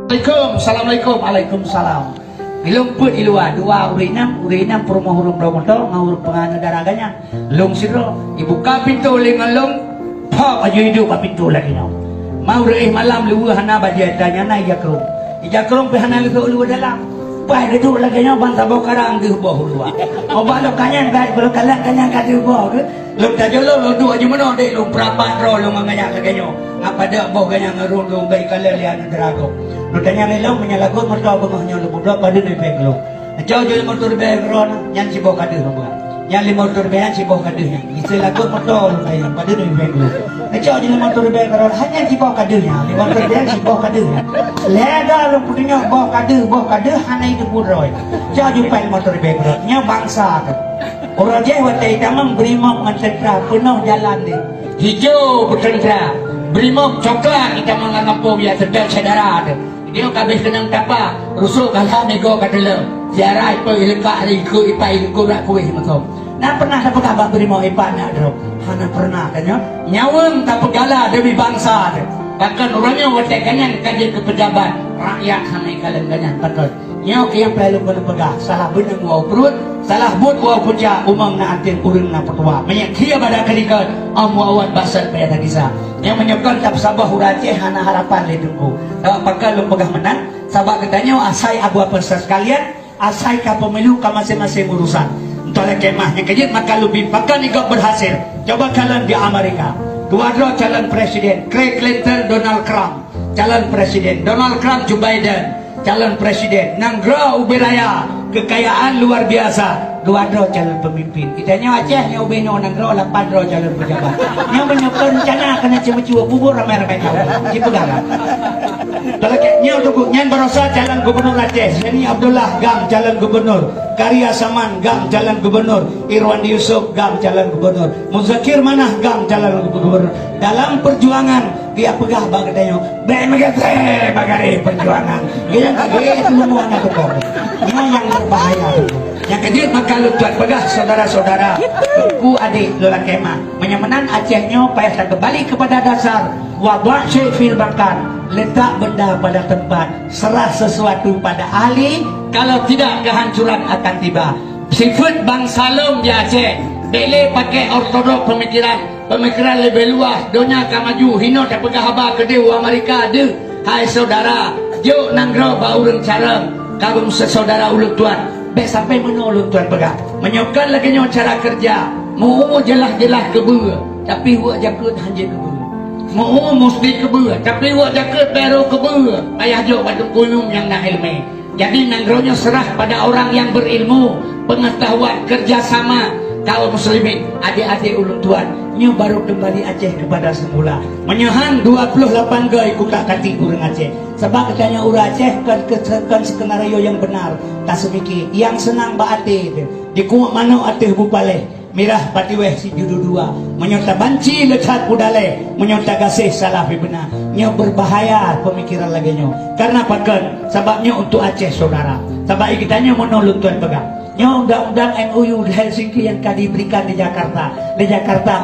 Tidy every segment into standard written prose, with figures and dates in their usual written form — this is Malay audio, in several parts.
Assalamualaikum. Waalaikumsalam. Ilumput di luar dua urinam perumahan huruf domoto ngurus penganut daraganya long siro ibuka pintu lengan long pak aja hidup ka pintu lagi no mau reih malam lu hana badia tanya na ijakrum pe hana lu dalam pai geduk lagi no bangsa bokarang di bawah luar obalo kanyan baik balo kalang kanyan ka di bawah lu tajolo lu dua aja mano dek lu perapat ro lu nganya lagi no ngapa dak boh ganya ngarung lu gai kalelian drago lu tanya lelong menyalagut mertua bengahnya lu bodoh pada ni penglo jauh jauh motor beron yang si boh kadu rumah yang lima motor beran si boh kadunya itu lagut motor lu kayak pada ni penglo jauh jauh motor beron hanya si boh kadunya lima motor beran si boh kadunya lega lu punya boh kadu hanya itu puroi jauh jauh pail motor beron nya bangsa orang Jawa tamang berimok mencentra penuh jalan ni hijau bercentra berimok coklat kita menganggap ya sedang saudara dia kabeh kenang tapa rusuk kalah nego kadele ziarah ipo ilka riku ipai riku rak kuih makom nah pernah dapat kabar berimok ipa nak drop hana pernah kan nyaweng tak pegala demi bangsa bahkan orangnya watek kanyan kaji ke pejabat rakyat hana kalian kanyan betul nyaw yang perlu pegah salah benang wau perut salah but wau punca umang na antin urang na petua menyakia pada kalikat amuawan basat pada kisah yang menyebabkan tak sabah hurati hana harapan lidungku apakah lu pegah menang sabak katanya asai abu apa sekalian asai ka pemilu ka masing-masing urusan entahlah kemahnya kejit maka lu bimpakan igak berhasil coba kalian di Amerika dua-dua calon presiden Craig Clinton Donald Trump calon presiden Donald Trump Joe Biden calon presiden Nanggro Ubiraya kekayaan luar biasa dua-dua calon pemimpin kitanya Aceh nya ubeno Nanggro 8 calon pejabat yang menyusun rencana kena cuma-cuma bubur ramai-ramai tahu si pegangan kalau kayaknya untuk nyan berosa calon gubernur Aceh yani Abdullah Gam calon gubernur Karya Saman Gam calon gubernur Irwandi Yusuf Gam calon gubernur Muzakir Manah Gam calon gubernur dalam perjuangan dia pegah bagatanya BMGT bagari perjuangan dia kaget semua anak kok yang berbahaya yang kedua maka lu tuan pegah saudara-saudara ku adik lola kemah menyamanan Acehnya payah kembali kepada dasar wabah syekh fil bakan letak benda pada tempat serah sesuatu pada ahli kalau tidak kehancuran akan tiba sifat bangsa lom di Aceh dele pakai ortodok pemikiran lebih luas dunia akan maju hino tak pegah haba kedeu Amerika de hai saudara juk nanggro ba urang careng kabum sesaudara ulut tuan baik sampai mana ulut tuan pegah menyokkan lagi nyo cara kerja mau jelah-jelah kebur tapi buat jakut hanje kebur mau mesti kebur tapi buat jakut baru kebur ayah juk batu kunung yang nak ilmu jadi nanggro serah pada orang yang berilmu pengetahuan kerjasama kaum muslimin adik-adik ulun tuan nyo baru kembali Aceh kepada semula menyahan 28 gai kutak kati urang Aceh sebab katanya urang Aceh kan skenario yang benar tak semiki yang senang ba ate di kuat mana ate bupaleh mirah patiweh si judu dua menyota banci lekat budale menyota gasih salah benar nyo berbahaya pemikiran lagi nyo karena pakan sebabnya untuk Aceh saudara sebab kitanya menolong tuan pegang nyo undang-undang MOU di Helsinki yang diberikan di Jakarta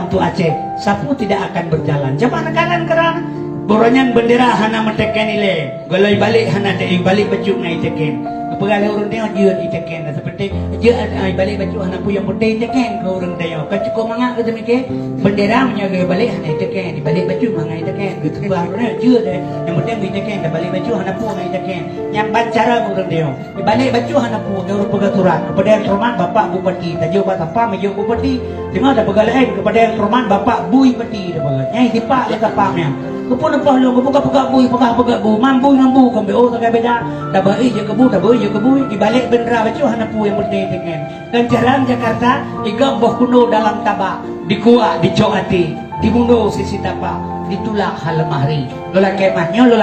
untuk Aceh sapu tidak akan berjalan zaman kanan kerana boronyan bendera hana menteken ile goloi balik hana tei balik baju ngai teken pegala urang dia jeut iteken seperti jeut balik baju hana puyang putih teken ke urang dia ka cukup mangak ke temike bendera menyaga balik hana teken di balik baju mangai teken gitu barunya jeut yang penting iteken di balik baju hana pu ngai teken nyambat cara urang dia di balik baju hana pu urang pegaturan kepada yang hormat bapak bupati tajo batapa mejo bupati dengar ada pegala kepada yang hormat bapak bui peti dah bagat nyai dipak le kapamnya kupun apa lu buka-buka bui pegah-pegah bu mambu kan BO tak beda dah baik je kebu dah baik je kebu di balik bendera baju hana pu yang penting dengan dan jalan Jakarta iga boh kuno dalam tabak dikuak dicoati dibunuh sisi tapak ditulak halemahri lola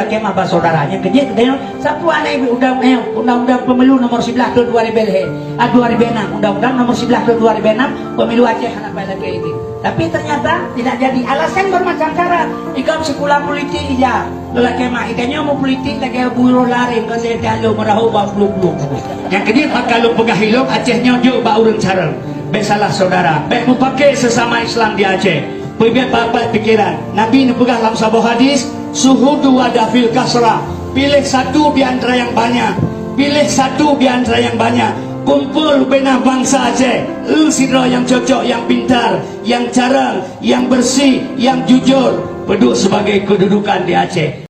kemah ba saudaranya kejit dia sapu anai undang-undang pemilu nomor 11 tahun 2006 undang-undang nomor 11 tahun 2006 pemilu Aceh hana pada kayak ini tapi ternyata tidak jadi alasan bermacam cara ikam sekolah politik ija lola kemah ikannya mau politik lagi buruh lari ke saya kalau merahu bau bluk-bluk yang kedua kalau pegah hilok Acehnya jauh ba urang careng baik salah saudara baik pakai sesama Islam di Aceh bapak pikiran Nabi ni pegang dalam sebuah hadis suhudu wadafil kasrah Pilih satu di antara yang banyak. Pilih satu di antara yang banyak. Kumpul bina bangsa Aceh. Lu sidro yang cocok, yang pintar, yang jarang, yang bersih, yang jujur. Peduk sebagai kedudukan di Aceh.